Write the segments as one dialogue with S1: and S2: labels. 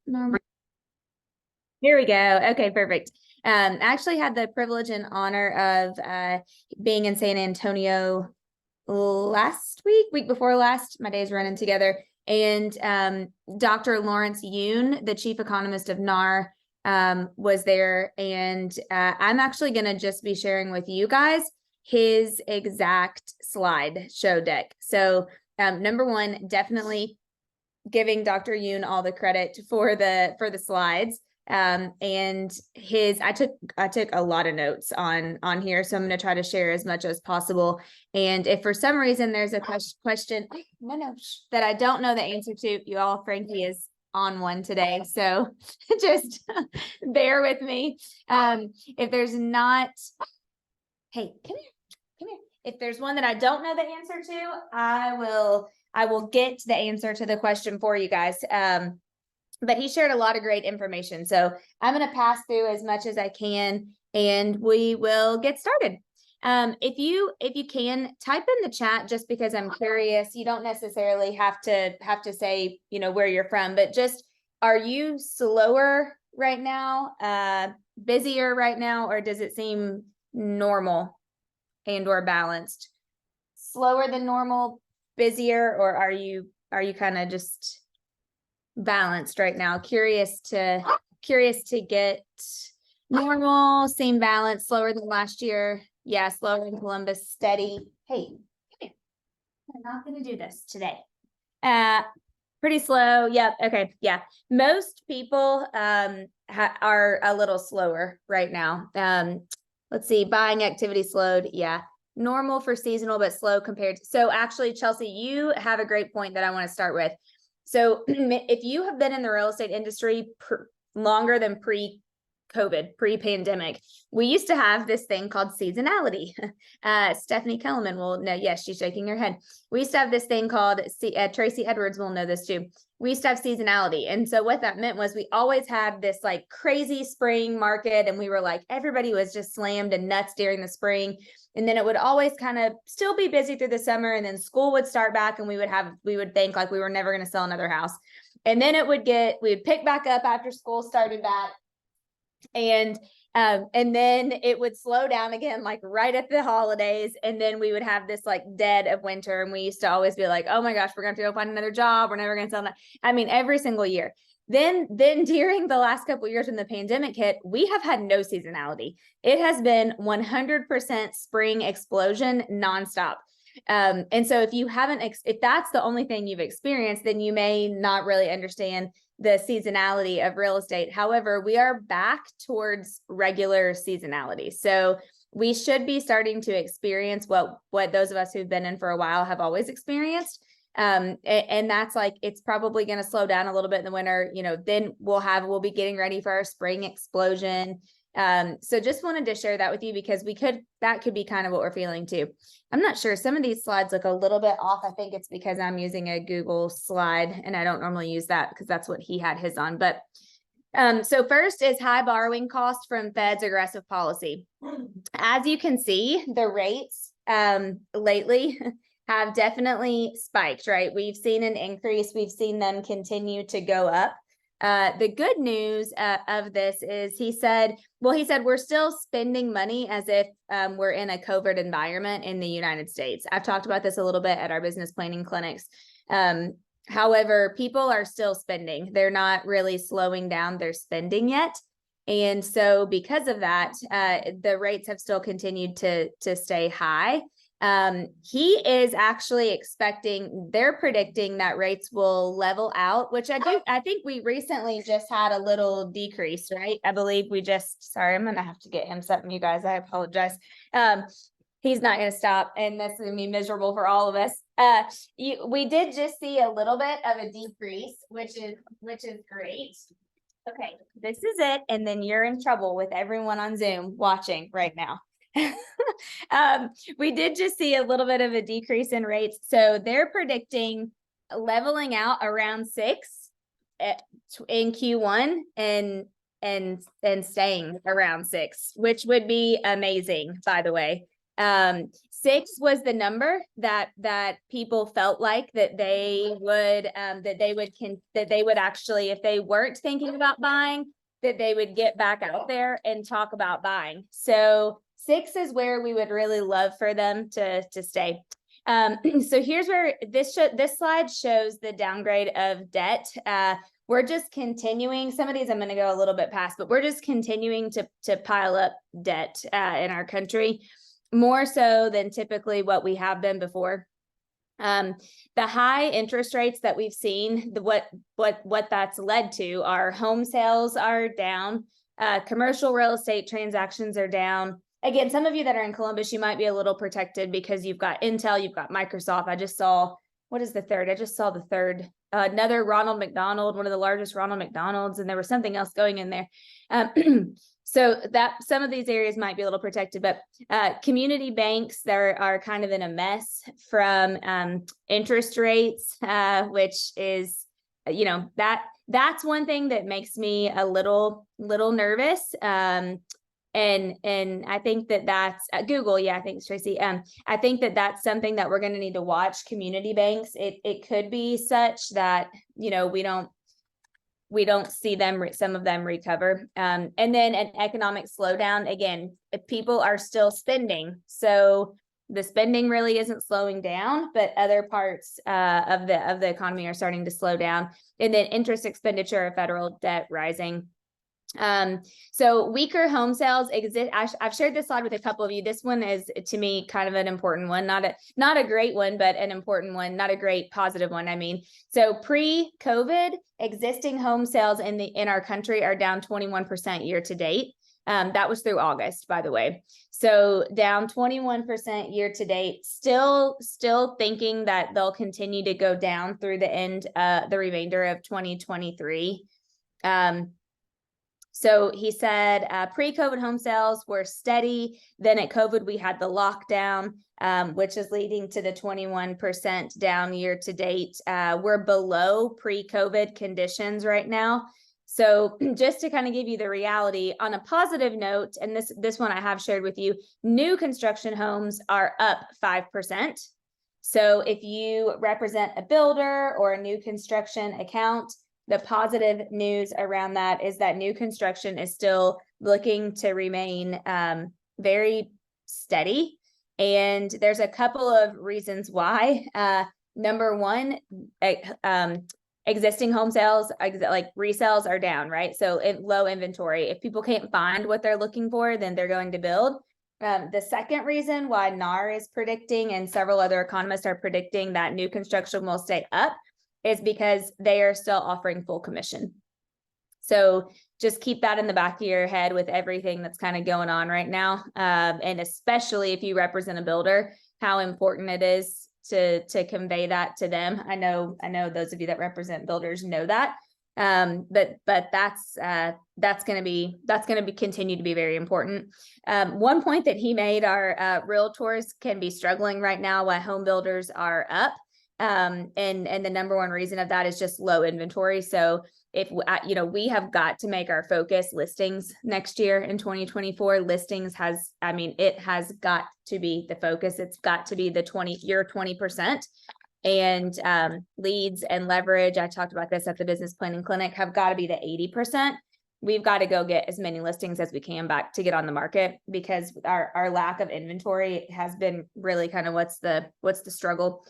S1: Normal. Here we go. Okay, perfect. I actually had the privilege and honor of being in San Antonio week before last. My days running together. And Dr. Lawrence Yoon, the chief economist of NAR, was there. And I'm actually going to just be sharing with you guys his exact slide show deck. So number one, definitely giving Dr. Yoon all the credit for the slides. And I took a lot of notes on here, so I'm going to try to share as much as possible. And if for some reason there's a question that I don't know the answer to, you all, Frankie is on one today, so just bear with me. If there's not, hey, come here. If there's one that I don't know the answer to, I will get the answer to the question for you guys. But he shared a lot of great information. So I'm going to pass through as much as I can, and we will get started. If you can type in the chat, just because I'm curious, you don't necessarily have to say, where you're from, but just, are you slower right now, busier right now, or does it seem normal and or balanced? Slower than normal, busier, or are you kind of just balanced right now? Curious to get normal, same balance, slower than last year. Yeah, slower in Columbus, steady. Hey, I'm not going to do this today. Pretty slow. Yep. Okay. Yeah. Most people are a little slower right now. Let's see. Buying activity slowed. Yeah. Normal for seasonal, but slow compared to. So actually, Chelsea, you have a great point that I want to start with. So if you have been in the real estate industry longer than pre-COVID, pre-pandemic, we used to have this thing called seasonality. Stephanie Kellerman will know. Yes, she's shaking her head. We used to have this thing called, Tracy Edwards will know this too. We used to have seasonality. And so what that meant was we always had this like crazy spring market, and we were like, everybody was just slammed and nuts during the spring. And then it would always kind of still be busy through the summer, and then school would start back, and we would think like we were never going to sell another house. And then we would pick back up after school started back. And then it would slow down again, like right at the holidays. And then we would have this like dead of winter. And we used to always be like, oh my gosh, we're going to have to go find another job. We're never going to sell that. I mean, every single year. Then during the last couple of years when the pandemic hit, we have had no seasonality. It has been 100% spring explosion nonstop. And so if that's the only thing you've experienced, then you may not really understand the seasonality of real estate. However, we are back towards regular seasonality. So we should be starting to experience what those of us who've been in for a while have always experienced. And that's like, it's probably going to slow down a little bit in the winter, then we'll be getting ready for our spring explosion. So just wanted to share that with you, because that could be kind of what we're feeling too. I'm not sure. Some of these slides look a little bit off. I think it's because I'm using a Google slide, and I don't normally use that because that's what he had his on. But so first is high borrowing costs from Fed's aggressive policy. As you can see, the rates lately have definitely spiked, right? We've seen an increase. We've seen them continue to go up. The good news of this is he said we're still spending money as if we're in a COVID environment in the United States. I've talked about this a little bit at our business planning clinics. However, people are still spending. They're not really slowing down their spending yet. And so because of that, the rates have still continued to stay high. He is actually they're predicting that rates will level out, which I think we recently just had a little decrease, right? I believe sorry, I'm going to have to get him something, you guys. I apologize. He's not going to stop, and this is going to be miserable for all of us. We did just see a little bit of a decrease, which is great. Okay, this is it. And then you're in trouble with everyone on Zoom watching right now. We did just see a little bit of a decrease in rates. So they're predicting leveling out around 6 in Q1 and staying around 6, which would be amazing, by the way. 6 was the number that people felt like that they would actually, if they weren't thinking about buying, that they would get back out there and talk about buying. So 6 is where we would really love for them to stay. So here's where this slide shows the downgrade of debt. We're just continuing. Some of these I'm going to go a little bit past, but we're just continuing to pile up debt in our country, more so than typically what we have been before. The high interest rates that we've seen, what that's led to are home sales are down, commercial real estate transactions are down. Again, some of you that are in Columbus, you might be a little protected because you've got Intel, you've got Microsoft. I just saw, what is the third? I just saw the third, another Ronald McDonald, one of the largest Ronald McDonald's, and there was something else going in there. So that some of these areas might be a little protected, but community banks there are kind of in a mess from interest rates, which is, you know, that's one thing that makes me a little nervous. And I think that's Google. Yeah, I think it's Tracy. I think that's something that we're going to need to watch. Community banks. It could be such that, you know, we don't see them, some of them recover. And then an economic slowdown. Again, if people are still spending, so the spending really isn't slowing down, but other parts of the economy are starting to slow down. And then interest expenditure of federal debt rising. So weaker home sales exist. I've shared this slide with a couple of you. This one is, to me, kind of an important one, not a great one, but an important one, not a great positive one. I mean, so pre-COVID, existing home sales in our country are down 21% year to date. That was through August, by the way. So down 21% year to date, still thinking that they'll continue to go down through the remainder of 2023. So he said pre-COVID home sales were steady. Then at COVID, we had the lockdown, which is leading to the 21% down year to date. We're below pre-COVID conditions right now. So just to kind of give you the reality on a positive note, and this one I have shared with you, new construction homes are up 5%. So if you represent a builder or a new construction account, the positive news around that is that new construction is still looking to remain very steady. And there's a couple of reasons why. Number one, existing home sales, like resales, are down, right? So low inventory. If people can't find what they're looking for, then they're going to build. The second reason why NAR is predicting, and several other economists are predicting, that new construction will stay up is because they are still offering full commission. So just keep that in the back of your head with everything that's kind of going on right now. And especially if you represent a builder, how important it is to convey that to them. I know those of you that represent builders know that. But that's going to be continue to be very important. One point that he made are realtors can be struggling right now while home builders are up. And the number one reason of that is just low inventory. So if we have got to make our focus listings next year in 2024. Listings it has got to be the focus. It's got to be the 20%. And leads and leverage, I talked about this at the business planning clinic, have got to be the 80%. We've got to go get as many listings as we can back to get on the market, because our lack of inventory has been really kind of what's the struggle.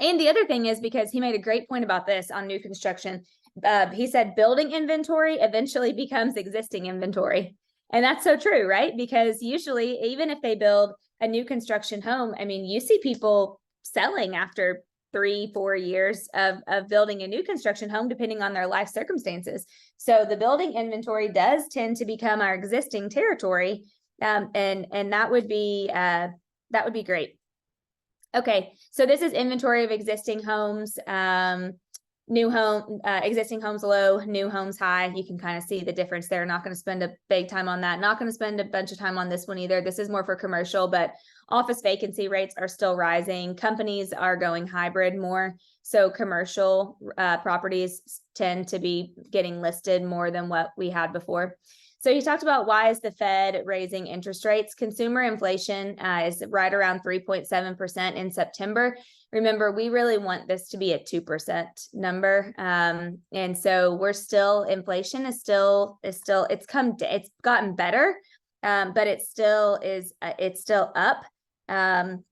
S1: And the other thing is, because he made a great point about this on new construction, he said building inventory eventually becomes existing inventory. And that's so true, right? Because usually, even if they build a new construction home, I mean, you see people selling after 3-4 years of building a new construction home, depending on their life circumstances. So the building inventory does tend to become our existing territory. And that would be great. Okay, so this is inventory of existing homes, existing homes low, new homes high. You can kind of see the difference there. Not going to spend a big time on that. Not going to spend a bunch of time on this one either. This is more for commercial, but office vacancy rates are still rising. Companies are going hybrid more. So commercial properties tend to be getting listed more than what we had before. So you talked about why is the Fed raising interest rates? Consumer inflation is right around 3.7% in September. Remember, we really want this to be a 2% number. And so we're still, inflation is still, it's gotten better, but it still is, it's still up. And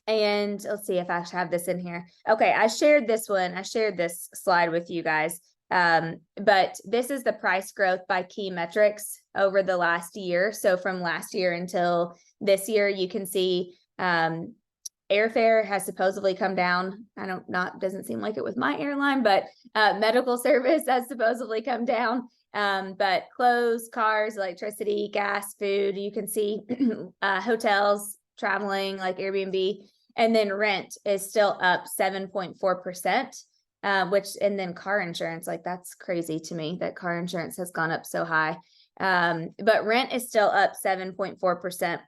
S1: let's see if I actually have this in here. Okay, I shared this one. I shared this slide with you guys. But this is the price growth by key metrics over the last year. So from last year until this year, you can see airfare has supposedly come down. Doesn't seem like it with my airline, but medical service has supposedly come down. But clothes, cars, electricity, gas, food, you can see hotels, traveling like Airbnb, and then rent is still up 7.4%. And then car insurance, that's crazy to me that car insurance has gone up so high. But rent is still up 7.4%.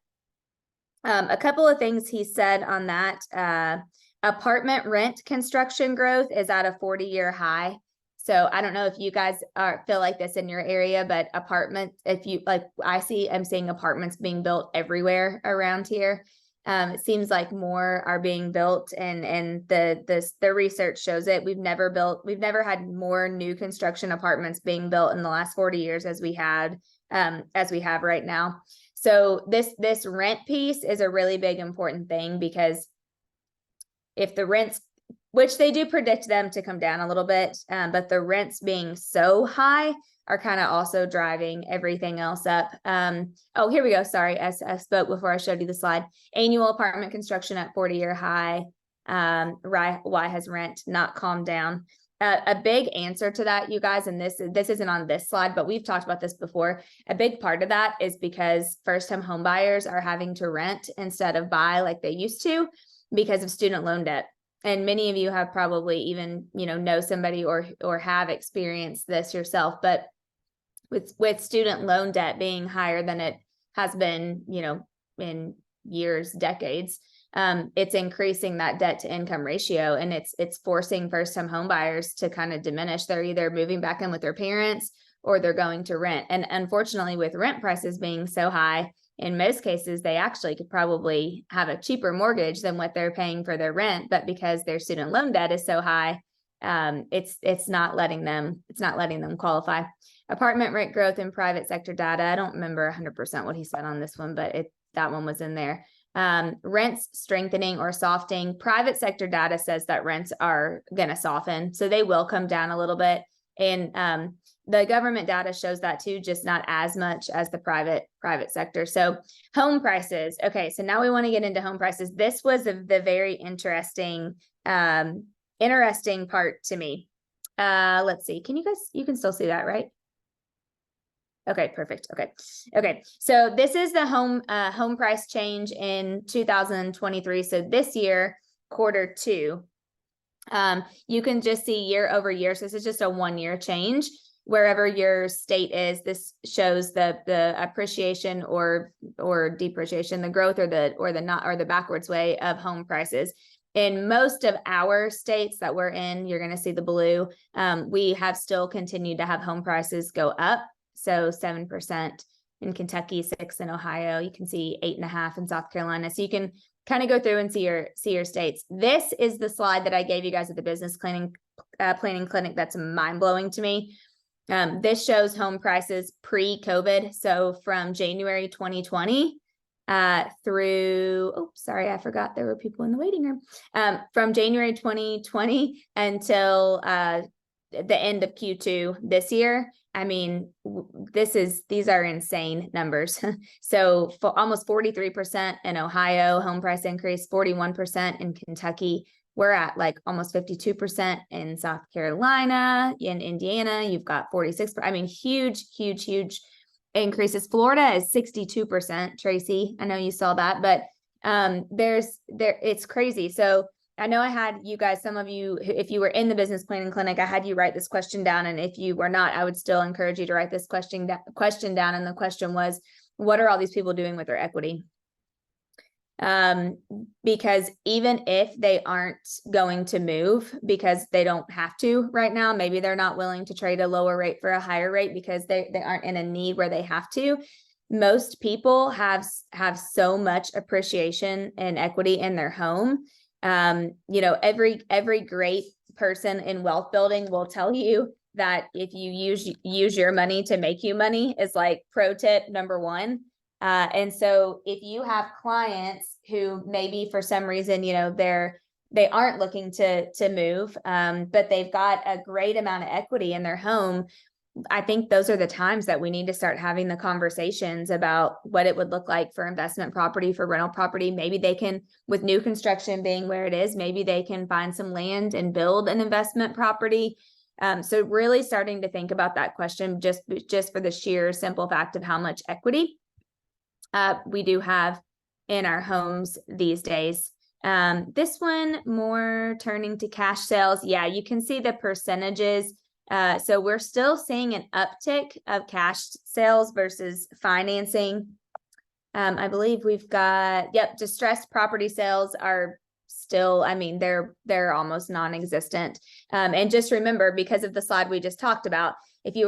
S1: A couple of things he said on that, apartment rent construction growth is at a 40-year high. So I don't know if you guys feel like this in your area, but I'm seeing apartments being built everywhere around here. It seems like more are being built, and the research shows it. We've never had more new construction apartments being built in the last 40 years as we have right now. So this rent piece is a really big important thing, because if the rents, which they do predict them to come down a little bit, but the rents being so high are kind of also driving everything else up. Oh, here we go. Sorry, I spoke before I showed you the slide. Annual apartment construction at 40-year high. Why has rent not calmed down? A big answer to that, you guys, and this isn't on this slide, but we've talked about this before. A big part of that is because first-time home buyers are having to rent instead of buy like they used to because of student loan debt. And many of you have probably even, know somebody or have experienced this yourself. But with student loan debt being higher than it has been, in years, decades, it's increasing that debt to income ratio, and it's forcing first-time home buyers to kind of diminish. They're either moving back in with their parents or they're going to rent. And unfortunately, with rent prices being so high, in most cases, they actually could probably have a cheaper mortgage than what they're paying for their rent. But because their student loan debt is so high, it's not letting them qualify. Apartment rent growth in private sector data. I don't remember 100% what he said on this one, but that one was in there. Rents strengthening or softening. Private sector data says that rents are going to soften, so they will come down a little bit. And the government data shows that too, just not as much as the private sector. So home prices. Okay, so now we want to get into home prices. This was the very interesting part to me. Let's see. You can still see that, right? Okay, perfect. Okay. So this is the home price change in 2023. So this year, quarter two. You can just see year over year. So this is just a 1-year change. Wherever your state is, this shows the appreciation or depreciation, the growth or the backwards way of home prices. In most of our states that we're in, you're going to see the blue. We have still continued to have home prices go up. So 7% in Kentucky, 6% in Ohio. You can see 8.5% in South Carolina. So you can kind of go through and see your states. This is the slide that I gave you guys at the business planning clinic. That's mind blowing to me. This shows home prices pre-COVID. So from January 2020 through, sorry, I forgot there were people in the waiting room. From January 2020 until the end of Q2 this year. I mean, these are insane numbers. So for almost 43% in Ohio, home price increase, 41% in Kentucky. We're at almost 52% in South Carolina. In Indiana, you've got 46%. I mean, huge increases. Florida is 62%, Tracy. I know you saw that, but it's crazy. So I know I had you guys, some of you, if you were in the business planning clinic, I had you write this question down. And if you were not, I would still encourage you to write this question down. And the question was, what are all these people doing with their equity? Because even if they aren't going to move because they don't have to right now, maybe they're not willing to trade a lower rate for a higher rate because they aren't in a need where they have to. Most people have so much appreciation and equity in their home. Every great person in wealth building will tell you that if you use your money to make you money is like pro tip number one. And so if you have clients who maybe for some reason, they aren't looking to move, but they've got a great amount of equity in their home, I think those are the times that we need to start having the conversations about what it would look like for investment property, for rental property. Maybe they can, with new construction being where it is, maybe they can find some land and build an investment property. So really starting to think about that question just for the sheer simple fact of how much equity we do have in our homes these days. This one more turning to cash sales. Yeah, you can see the percentages. So we're still seeing an uptick of cash sales versus financing. I believe we've got, distressed property sales are still, they're almost non-existent. And just remember, because of the slide we just talked about, if you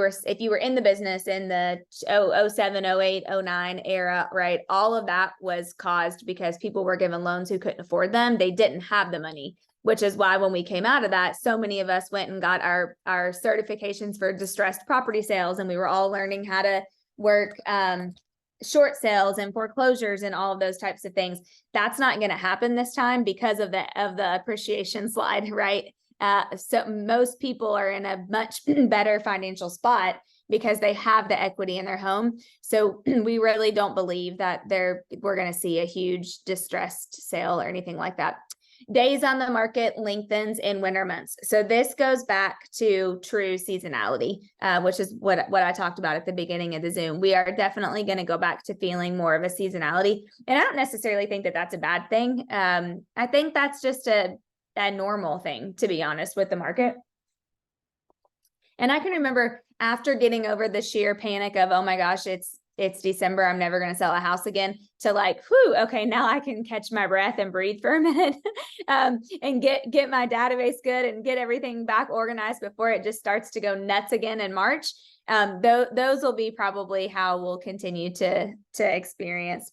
S1: were in the business in the 07, 08, 09 era, right, all of that was caused because people were given loans who couldn't afford them. They didn't have the money, which is why when we came out of that, so many of us went and got our certifications for distressed property sales, and we were all learning how to work short sales and foreclosures and all of those types of things. That's not going to happen this time because of the appreciation slide, right? So most people are in a much better financial spot because they have the equity in their home. So we really don't believe that we're going to see a huge distressed sale or anything like that. Days on the market lengthens in winter months. So this goes back to true seasonality, which is what I talked about at the beginning of the Zoom. We are definitely going to go back to feeling more of a seasonality. And I don't necessarily think that that's a bad thing. I think that's just a normal thing, to be honest, with the market. And I can remember after getting over the sheer panic of, oh my gosh, it's December, I'm never going to sell a house again, to like, whew, okay, now I can catch my breath and breathe for a minute, and get my database good and get everything back organized before it just starts to go nuts again in March. Those will be probably how we'll continue to experience.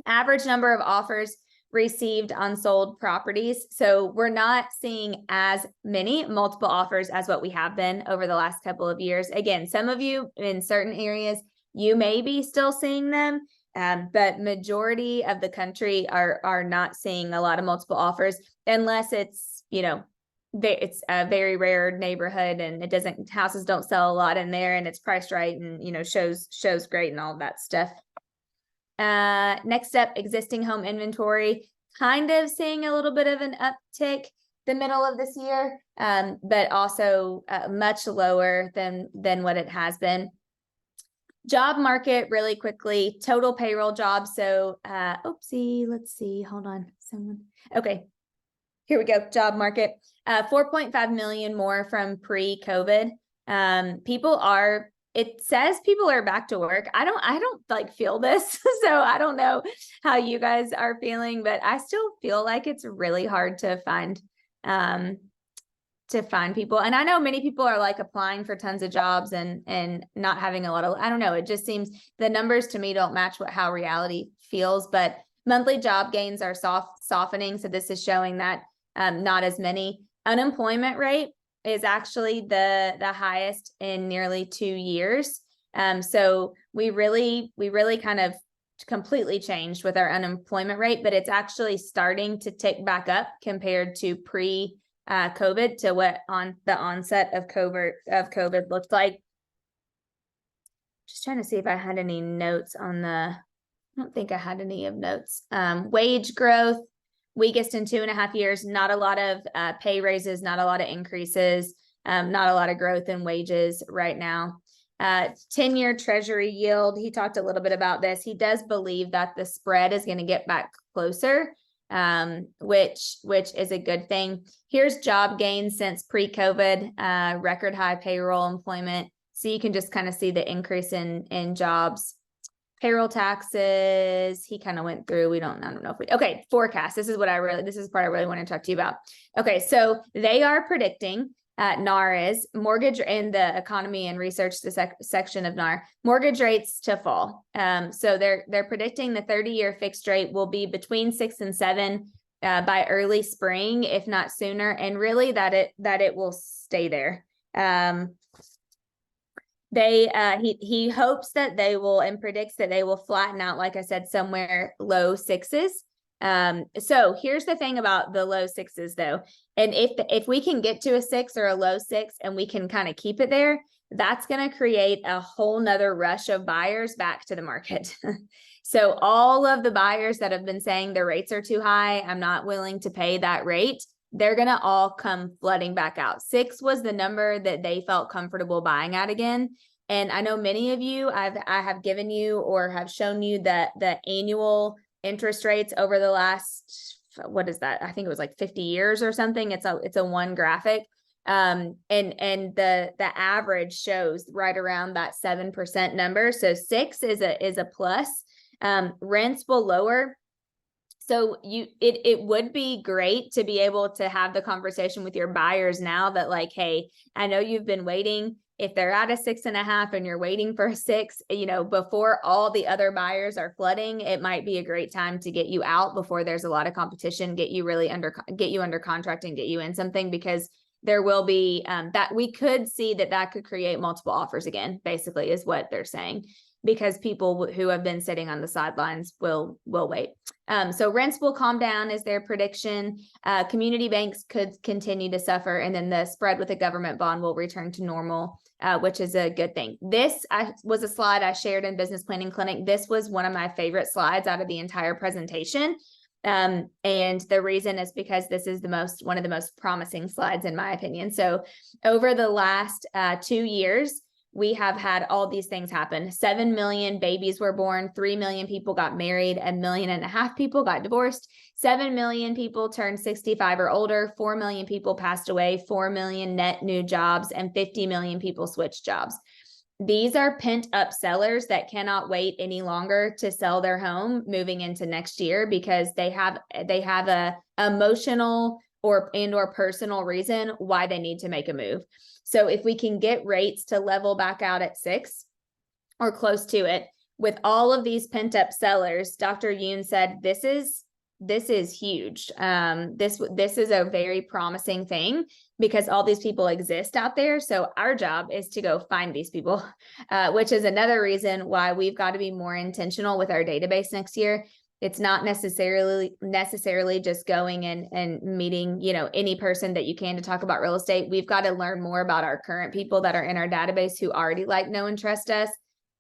S1: Average number of offers received on sold properties. So we're not seeing as many multiple offers as what we have been over the last couple of years. Again, some of you in certain areas, you may be still seeing them, but majority of the country are not seeing a lot of multiple offers unless it's, it's a very rare neighborhood and houses don't sell a lot in there and it's priced right and, shows great and all of that stuff. Next up, existing home inventory, kind of seeing a little bit of an uptick the middle of this year, but also much lower than what it has been. Job market really quickly, total payroll jobs. So, let's see, hold on, okay, here we go. Job market, 4.5 million more from pre-COVID. It says people are back to work. I don't like feel this. So I don't know how you guys are feeling, but I still feel like it's really hard to find people. And I know many people are like applying for tons of jobs and not having a lot of, I don't know. It just seems the numbers to me don't match how reality feels, but monthly job gains are softening. So this is showing that not as many. Unemployment rate is actually the highest in nearly 2 years. So we really kind of completely changed with our unemployment rate, but it's actually starting to tick back up compared to pre-COVID to what on the onset of COVID looked like. Just trying to see if I had any notes on I don't think I had any of notes. Wage growth, weakest in 2.5 years, not a lot of pay raises, not a lot of increases, not a lot of growth in wages right now. 10-year treasury yield, he talked a little bit about this. He does believe that the spread is going to get back closer, which is a good thing. Here's job gains since pre-COVID, record high payroll employment. So you can just kind of see the increase in jobs. payroll taxes. He kind of went through, I don't know if okay, forecast. This is the part I really want to talk to you about. Okay. So they are predicting, NAR is mortgage in the economy and research, section of NAR, mortgage rates to fall. So they're predicting the 30-year fixed rate will be between 6 and 7 by early spring, if not sooner, and really that it will stay there. He hopes that they will, and predicts that they will flatten out, like I said, somewhere low 6s. So here's the thing about the low 6s though. And if we can get to a 6 or a low 6 and we can kind of keep it there, that's going to create a whole nother rush of buyers back to the market. So all of the buyers that have been saying the rates are too high, I'm not willing to pay that rate, they're going to all come flooding back out. 6 was the number that they felt comfortable buying at again. And I know many of you, I have given you or have shown you that the annual interest rates over the last, what is that? I think it was like 50 years or something. It's a one graphic. And the average shows right around that 7% number. So 6 is a plus. Rents will lower. So it would be great to be able to have the conversation with your buyers now that like, hey, I know you've been waiting. If they're at a 6.5 and you're waiting for a 6, before all the other buyers are flooding, it might be a great time to get you out before there's a lot of competition, get you under contract and get you in something, because there will be that we could see that could create multiple offers again, basically is what they're saying, because people who have been sitting on the sidelines will wait. So rents will calm down is their prediction. Community banks could continue to suffer, and then the spread with the government bond will return to normal, which is a good thing. This was a slide I shared in Business Planning Clinic. This was one of my favorite slides out of the entire presentation. And the reason is because this is one of the most promising slides in my opinion. So over the last 2 years, we have had all these things happen. 7 million babies were born, 3 million people got married, 1.5 million people got divorced, 7 million people turned 65 or older, 4 million people passed away, 4 million net new jobs, and 50 million people switched jobs. These are pent up sellers that cannot wait any longer to sell their home moving into next year, because they have a emotional or personal reason why they need to make a move. So if we can get rates to level back out at 6 or close to it with all of these pent up sellers, Dr. Yoon said, this is huge. This is a very promising thing, because all these people exist out there. So our job is to go find these people, which is another reason why we've got to be more intentional with our database next year. It's not necessarily just going and meeting, any person that you can to talk about real estate. We've got to learn more about our current people that are in our database who already like, know, and trust us.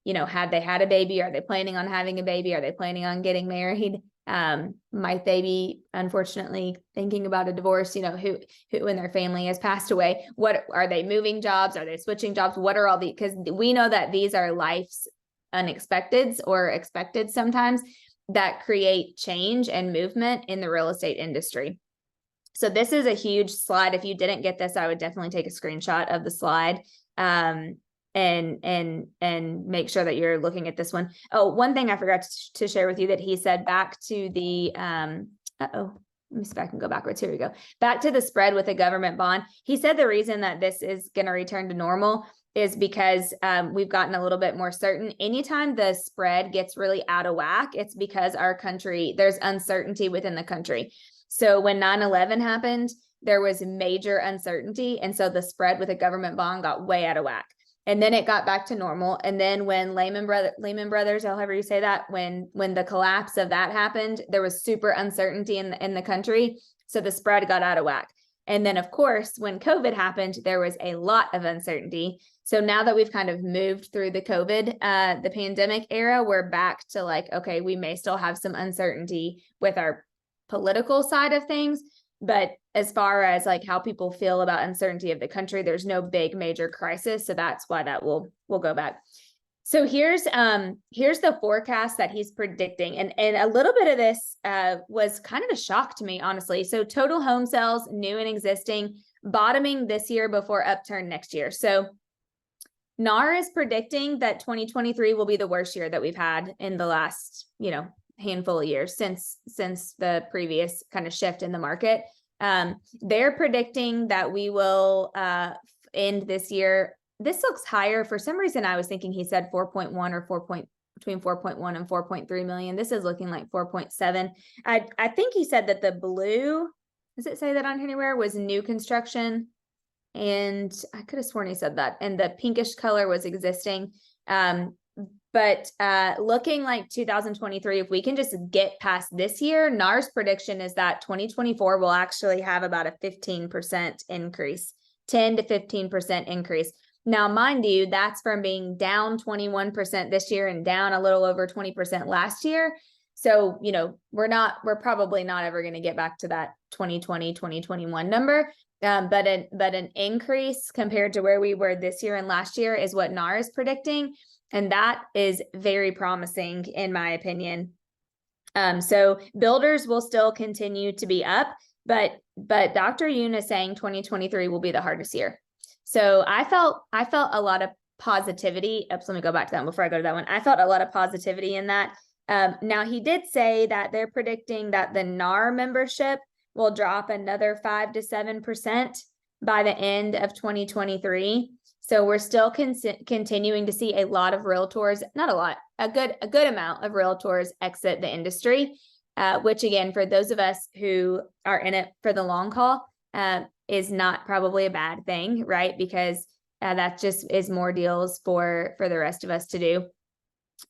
S1: Had they had a baby? Are they planning on having a baby? Are they planning on getting married? Might they be unfortunately thinking about a divorce? Who in their family has passed away? What are they moving jobs? Are they switching jobs? What are all the, because we know that these are life's unexpecteds or expected sometimes, that create change and movement in the real estate industry. So this is a huge slide. If you didn't get this, I would definitely take a screenshot of the slide and make sure that you're looking at this one. Oh, one thing I forgot to share with you that he said back to the, let me see if I can go backwards. Here we go. Back to the spread with the government bond. He said the reason that this is going to return to normal is because we've gotten a little bit more certain. Anytime the spread gets really out of whack, it's because there's uncertainty within the country. So when 9/11 happened, there was major uncertainty. And so the spread with a government bond got way out of whack. And then it got back to normal. And then when Lehman Brothers, however you say that, when the collapse of that happened, there was super uncertainty in the country. So the spread got out of whack. And then, of course, when COVID happened, there was a lot of uncertainty. So now that we've kind of moved through the the pandemic era, we're back to like, okay, we may still have some uncertainty with our political side of things. But as far as like how people feel about uncertainty of the country, there's no big major crisis. So that's why that will go back. So here's the forecast that he's predicting. And a little bit of this was kind of a shock to me, honestly. So total home sales, new and existing, bottoming this year before upturn next year. So NAR is predicting that 2023 will be the worst year that we've had in the last, handful of years since the previous kind of shift in the market. They're predicting that we will end this year. This looks higher. For some reason, I was thinking he said 4.1 or between 4.1 and 4.3 million. This is looking like 4.7. I think he said that the blue, does it say that on here anywhere, was new construction? And I could have sworn he said that. And the pinkish color was existing. But looking like 2023, if we can just get past this year, NAR's prediction is that 2024 will actually have about a 15% increase, 10 to 15% increase. Now, mind you, that's from being down 21% this year and down a little over 20% last year. So, we're probably not ever going to get back to that 2020, 2021 number. But an increase compared to where we were this year and last year is what NAR is predicting. And that is very promising, in my opinion. So builders will still continue to be up, but Dr. Yoon is saying 2023 will be the hardest year. So I felt a lot of positivity. Oops, let me go back to that one before I go to that one. I felt a lot of positivity in that. Now he did say that they're predicting that the NAR membership will drop another 5 to 7% by the end of 2023. So we're still continuing to see a lot of realtors, not a lot, a good amount of realtors exit the industry, which again, for those of us who are in it for the long haul, is not probably a bad thing, right? Because that just is more deals for the rest of us to do.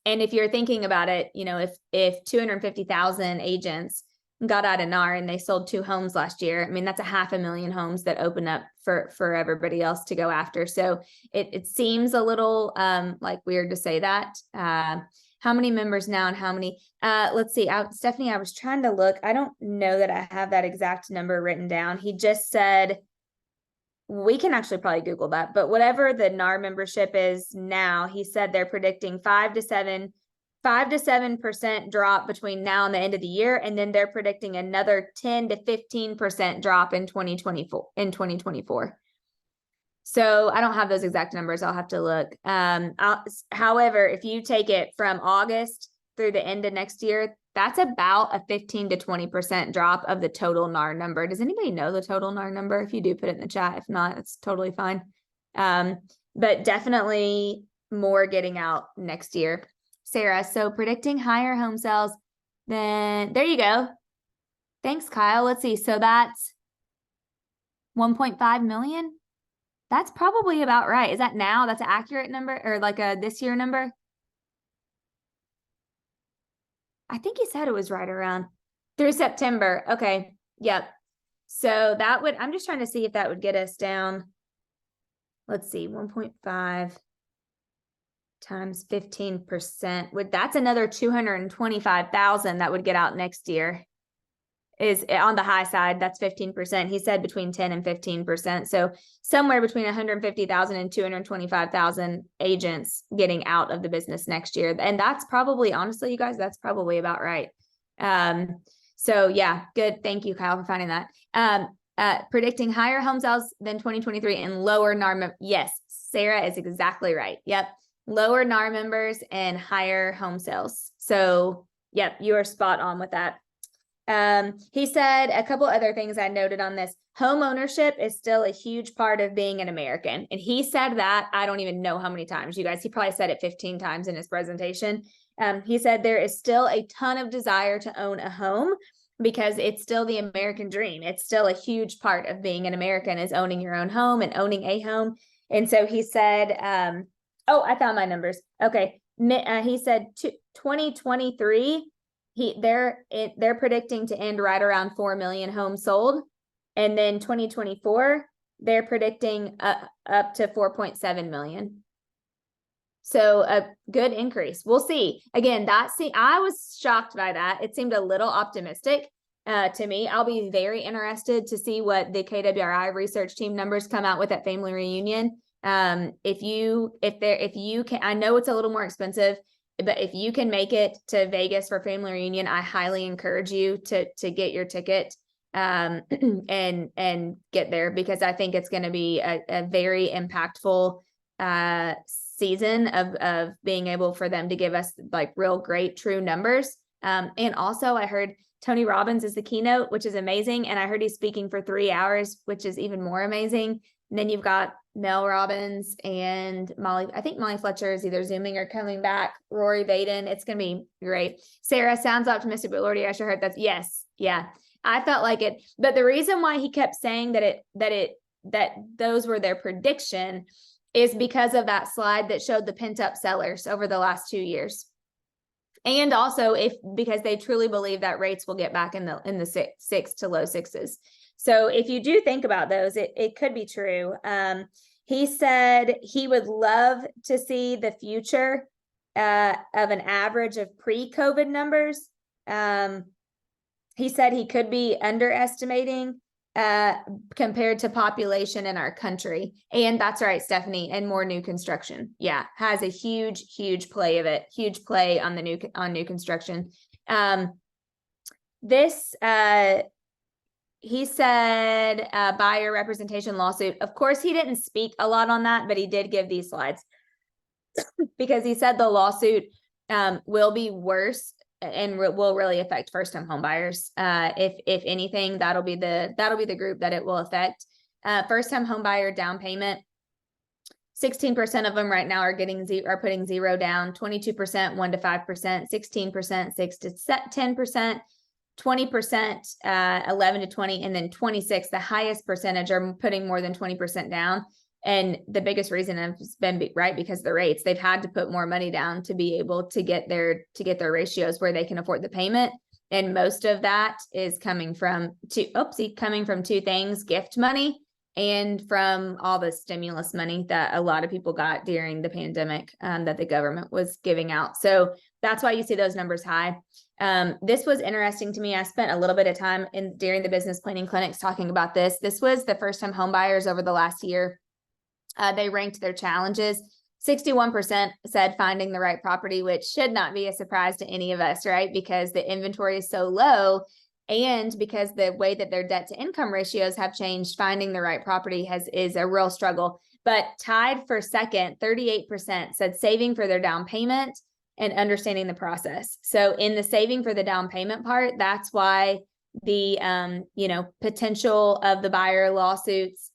S1: And if you're thinking about it, if 250,000 agents got out of NAR and they sold 2 homes last year, I mean, that's 500,000 homes that open up for everybody else to go after. So it seems a little like weird to say that. How many members now and how many? Let's see. Stephanie, I was trying to look. I don't know that I have that exact number written down. He just said, we can actually probably Google that, but whatever the NAR membership is now, he said they're predicting 5 to 7% drop between now and the end of the year. And then they're predicting another 10 to 15% drop in 2024. So I don't have those exact numbers. I'll have to look. However, if you take it from August through the end of next year, that's about a 15 to 20% drop of the total NAR number. Does anybody know the total NAR number? If you do, put it in the chat. If not, it's totally fine. But definitely more getting out next year. Sarah, so predicting higher home sales, then there you go. Thanks, Kyle. Let's see. So that's 1.5 million. That's probably about right. Is that now? That's an accurate number or like a this year number? I think he said it was right around through September. Okay. Yep. So that would, I'm just trying to see if that would get us down. Let's see, 1.5 times 15%. That's another 225,000 that would get out next year. Is on the high side. That's 15%. He said between 10 and 15%. So somewhere between 150,000 and 225,000 agents getting out of the business next year. And that's probably, honestly, you guys, that's probably about right. So yeah, good. Thank you, Kyle, for finding that. Predicting higher home sales than 2023 and lower NAR. Yes, Sarah is exactly right. Yep. Lower NAR members and higher home sales. So yep, you are spot on with that. He said a couple other things I noted on this. Home ownership is still a huge part of being an American. And he said that, I don't even know how many times, you guys, he probably said it 15 times in his presentation. He said there is still a ton of desire to own a home because it's still the American dream. It's still a huge part of being an American is owning your own home and owning a home. And so he said, oh, I found my numbers. Okay. He said 2023, they're predicting to end right around 4 million homes sold. And then 2024, they're predicting up to 4.7 million. So a good increase. We'll see. Again, I was shocked by that. It seemed a little optimistic to me. I'll be very interested to see what the KWRI research team numbers come out with at Family Reunion. If you can, I know it's a little more expensive, but if you can make it to Vegas for Family Reunion, I highly encourage you to get your ticket and get there, because I think it's going to be a very impactful season of being able for them to give us like real great true numbers. And also I heard Tony Robbins is the keynote, which is amazing. And I heard he's speaking for 3 hours, which is even more amazing. And then you've got Mel Robbins and I think Molly Fletcher is either Zooming or coming back, Rory Vaden. It's going to be great. Sarah sounds optimistic, but Lordy, I sure heard that's yes. Yeah. I felt like it, but the reason why he kept saying that those were their prediction is because of that slide that showed the pent up sellers over the last 2 years. And also because they truly believe that rates will get back in the six to low sixes. So if you do think about those, it could be true. He said he would love to see the future of an average of pre-COVID numbers. He said he could be underestimating compared to population in our country. And that's right, Stephanie, and more new construction. Yeah, has a huge play of it. Huge play on new construction. He said buyer representation lawsuit. Of course, he didn't speak a lot on that, but he did give these slides because he said the lawsuit will be worse and will really affect first-time home buyers. If anything, that'll be the group that it will affect. First-time home buyer down payment. 16% of them right now are putting zero down. 22% 1 to 5%. 16% 6 to 10%. 20% 11 to 20, and then 26, the highest percentage, are putting more than 20% down. And the biggest reason has been right because the rates. They've had to put more money down to be able to get their ratios where they can afford the payment. And most of that is coming from two things: gift money and from all the stimulus money that a lot of people got during the pandemic that the government was giving out. So that's why you see those numbers high. This was interesting to me. I spent a little bit of time during the business planning clinics talking about this. This was the first time home buyers over the last year. They ranked their challenges. 61% said finding the right property, which should not be a surprise to any of us, right? Because the inventory is so low, and because the way that their debt to income ratios have changed, finding the right property is a real struggle. But tied for second, 38% said saving for their down payment and understanding the process. So in the saving for the down payment part, that's why the potential of the buyer lawsuits,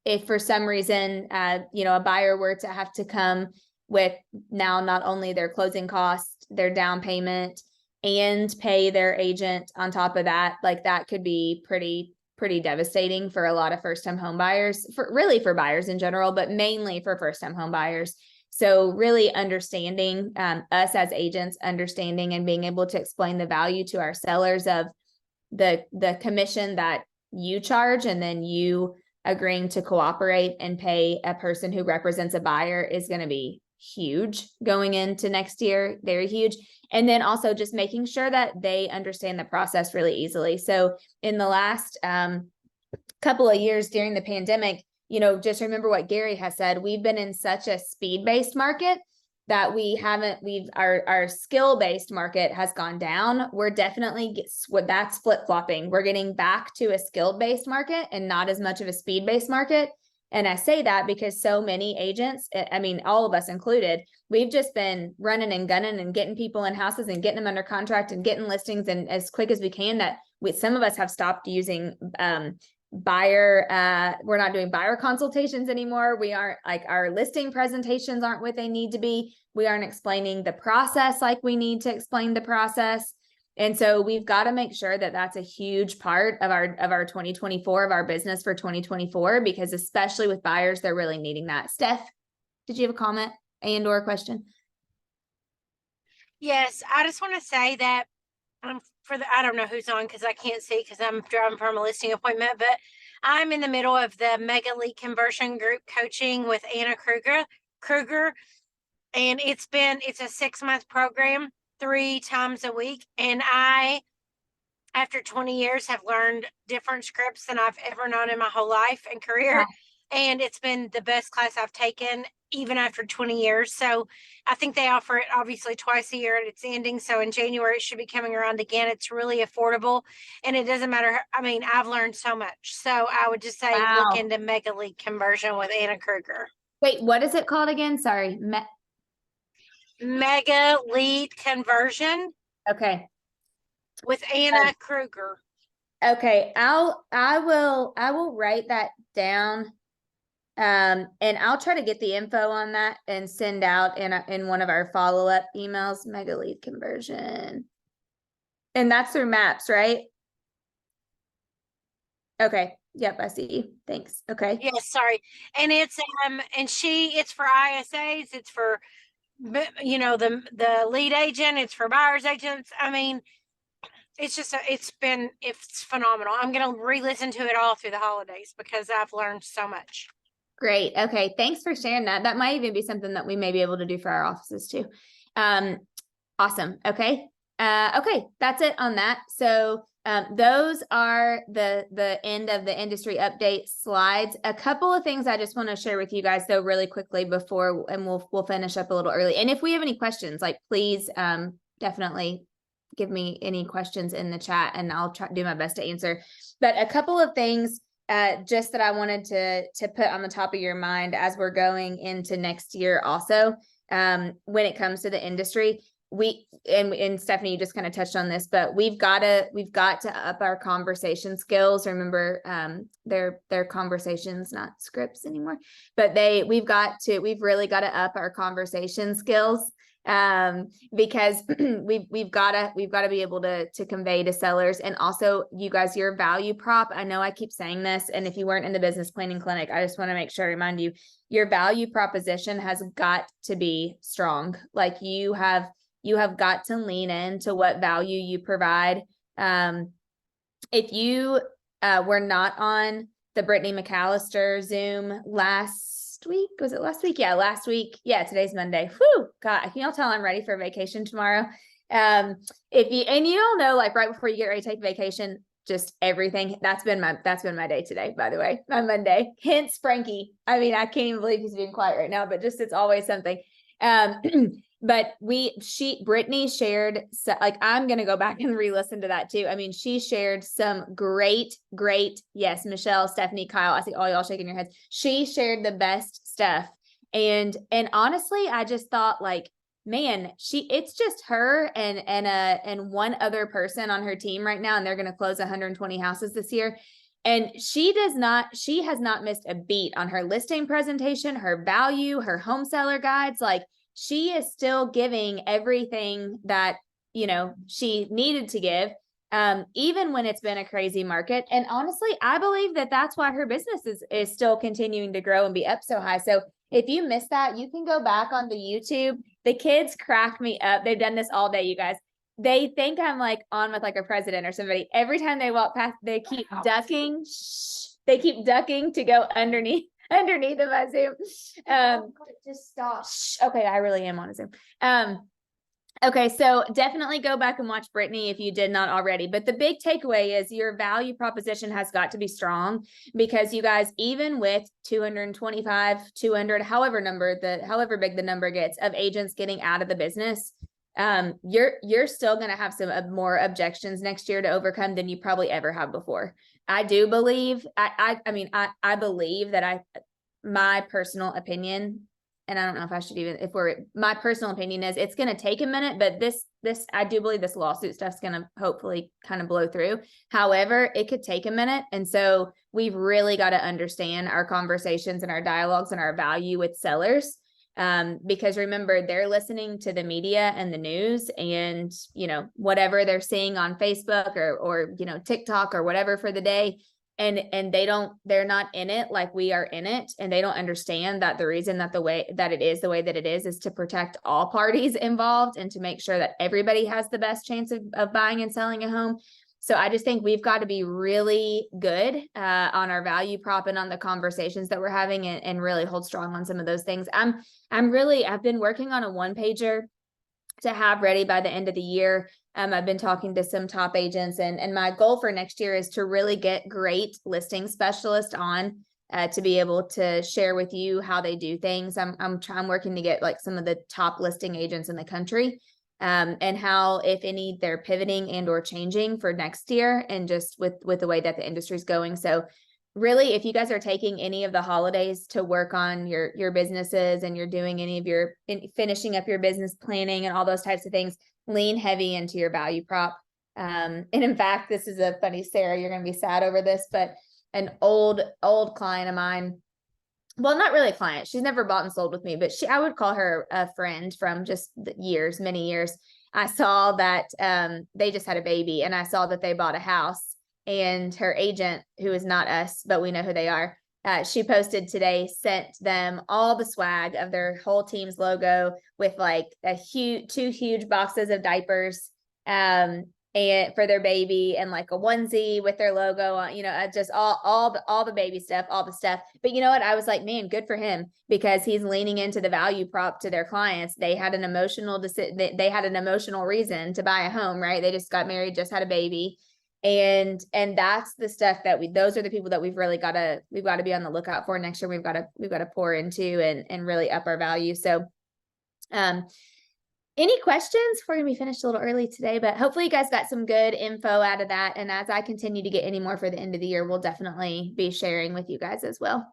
S1: if for some reason a buyer were to have to come with now not only their closing costs, their down payment, and pay their agent on top of that, like that could be pretty devastating for a lot of first-time home buyers, for buyers in general, but mainly for first-time home buyers. So really understanding us as agents, understanding and being able to explain the value to our sellers of the commission that you charge, and then you agreeing to cooperate and pay a person who represents a buyer is going to be huge going into next year. Very huge. And then also just making sure that they understand the process really easily. So in the last couple of years during the pandemic, just remember what Gary has said. We've been in such a speed-based market that our skill-based market has gone down. We're definitely that's flip-flopping. We're getting back to a skill-based market and not as much of a speed-based market. And I say that because so many agents, I mean, all of us included, we've just been running and gunning and getting people in houses and getting them under contract and getting listings and as quick as we can, that some of us have stopped using we're not doing buyer consultations anymore. We aren't, like, our listing presentations aren't what they need to be. We aren't explaining the process like we need to explain the process. And so we've got to make sure that that's a huge part of our 2024, of our business for 2024, because especially with buyers, they're really needing that. Steph, did you have a comment and/or a question?
S2: Yes, I just want to say that I don't know who's on because I can't see because I'm driving from a listing appointment, but I'm in the middle of the Mega Lead Conversion Group coaching with Anna Kruger, and it's a 6-month program, 3 times a week. And I, after 20 years, have learned different scripts than I've ever known in my whole life and career.
S1: Wow.
S2: And it's been the best class I've taken even after 20 years. So I think they offer it obviously twice a year and it's ending. So in January, it should be coming around again. It's really affordable and it doesn't matter. I mean, I've learned so much. So I would just say look
S1: Wow.
S2: into Mega League conversion with Anna Kruger.
S1: Wait, what is it called again? Sorry.
S2: Mega Lead conversion
S1: Okay.
S2: with Anna Kruger.
S1: Okay. I will write that down. And I'll try to get the info on that and send out in one of our follow-up emails, mega lead conversion. And that's through maps, right? Okay. Yep, I see you. Thanks. Okay.
S2: Yes, sorry. And it's it's for ISAs, it's for the lead agent, it's for buyer's agents. I mean, it's just it's phenomenal. I'm gonna re-listen to it all through the holidays because I've learned so much.
S1: Great. Okay. Thanks for sharing that. That might even be something that we may be able to do for our offices too. Awesome. Okay. Okay. That's it on that. So those are the end of the industry update slides. A couple of things I just want to share with you guys though really quickly before, and we'll finish up a little early. And if we have any questions, like please definitely give me any questions in the chat and I'll try do my best to answer. But a couple of things just that I wanted to put on the top of your mind as we're going into next year also, when it comes to the industry, and Stephanie, you just kind of touched on this, but we've got to up our conversation skills. Remember, they're conversations, not scripts anymore, but we've really got to up our conversation skills. Because we've got to be able to convey to sellers. And also you guys, your value prop, I know I keep saying this, and if you weren't in the business planning clinic, I just want to make sure I remind you, your value proposition has got to be strong. Like you have got to lean into what value you provide. If you were not on the Brittany McAllister Zoom last week, was it last week? Yeah, last week. Yeah, today's Monday. Whew, God, can y'all tell I'm ready for vacation tomorrow? If you don't know, like right before you get ready to take vacation, just everything. That's been my day today, by the way, my Monday. Hence Frankie. I mean, I can't even believe he's being quiet right now, but just it's always something. But Brittany shared, like, I'm going to go back and re-listen to that too. I mean, she shared some great, yes, Michelle, Stephanie, Kyle, I see all y'all shaking your heads. She shared the best stuff. And honestly, I just thought like, man, it's just her and one other person on her team right now. And they're going to close 120 houses this year. And she has not missed a beat on her listing presentation, her value, her home seller guides. Like, she is still giving everything that, she needed to give, even when it's been a crazy market. And honestly, I believe that that's why her business is still continuing to grow and be up so high. So if you missed that, you can go back onto YouTube. The kids crack me up. They've done this all day, you guys. They think I'm like on with like a president or somebody. Every time they walk past, they keep ducking. They keep ducking to go underneath of my Zoom. Just stop. Okay, I really am on a Zoom. Okay, so definitely go back and watch Brittany if you did not already. But the big takeaway is your value proposition has got to be strong, because you guys, even with 225, 200, however big the number gets of agents getting out of the business, you're still going to have some more objections next year to overcome than you probably ever have before. I do believe, I believe that my personal opinion, and I don't know if I should my personal opinion is it's going to take a minute, but I do believe this lawsuit stuff's going to hopefully kind of blow through. However, it could take a minute. And so we've really got to understand our conversations and our dialogues and our value with sellers. Because remember, they're listening to the media and the news and, whatever they're seeing on Facebook or TikTok or whatever for the day. And they're not in it like we are in it. And they don't understand that the reason that the way that it is to protect all parties involved and to make sure that everybody has the best chance of buying and selling a home. So I just think we've got to be really good on our value prop and on the conversations that we're having and really hold strong on some of those things. I've been working on a 1-pager to have ready by the end of the year. I've been talking to some top agents and my goal for next year is to really get great listing specialists on to be able to share with you how they do things. I'm working to get like some of the top listing agents in the country, and how, if any, they're pivoting and or changing for next year, and just with the way that the industry is going. So really, if you guys are taking any of the holidays to work on your businesses, and you're doing any of your finishing up your business planning and all those types of things, lean heavy into your value prop. And in fact, this is a funny, Sarah, you're going to be sad over this, but an old client of mine, well, not really a client, she's never bought and sold with me, but I would call her a friend from just years, many years. I saw that they just had a baby, and I saw that they bought a house, and her agent, who is not us, but we know who they are, she posted today, sent them all the swag of their whole team's logo, with like two huge boxes of diapers, and for their baby, and like a onesie with their logo on, just all the baby stuff, all the stuff. But you know what? I was like, man, good for him, because he's leaning into the value prop to their clients. They had an emotional they had an emotional reason to buy a home, right? They just got married, just had a baby. And that's the stuff that those are the people that we've got to be on the lookout for next year. We've got to pour into and really up our value. So, any questions? We're going to be finished a little early today, but hopefully you guys got some good info out of that. And as I continue to get any more for the end of the year, we'll definitely be sharing with you guys as well.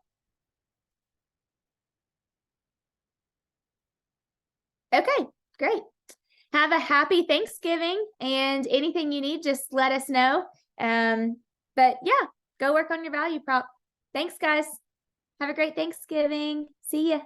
S1: Okay, great. Have a happy Thanksgiving, and anything you need, just let us know. But yeah, go work on your value prop. Thanks, guys. Have a great Thanksgiving. See ya.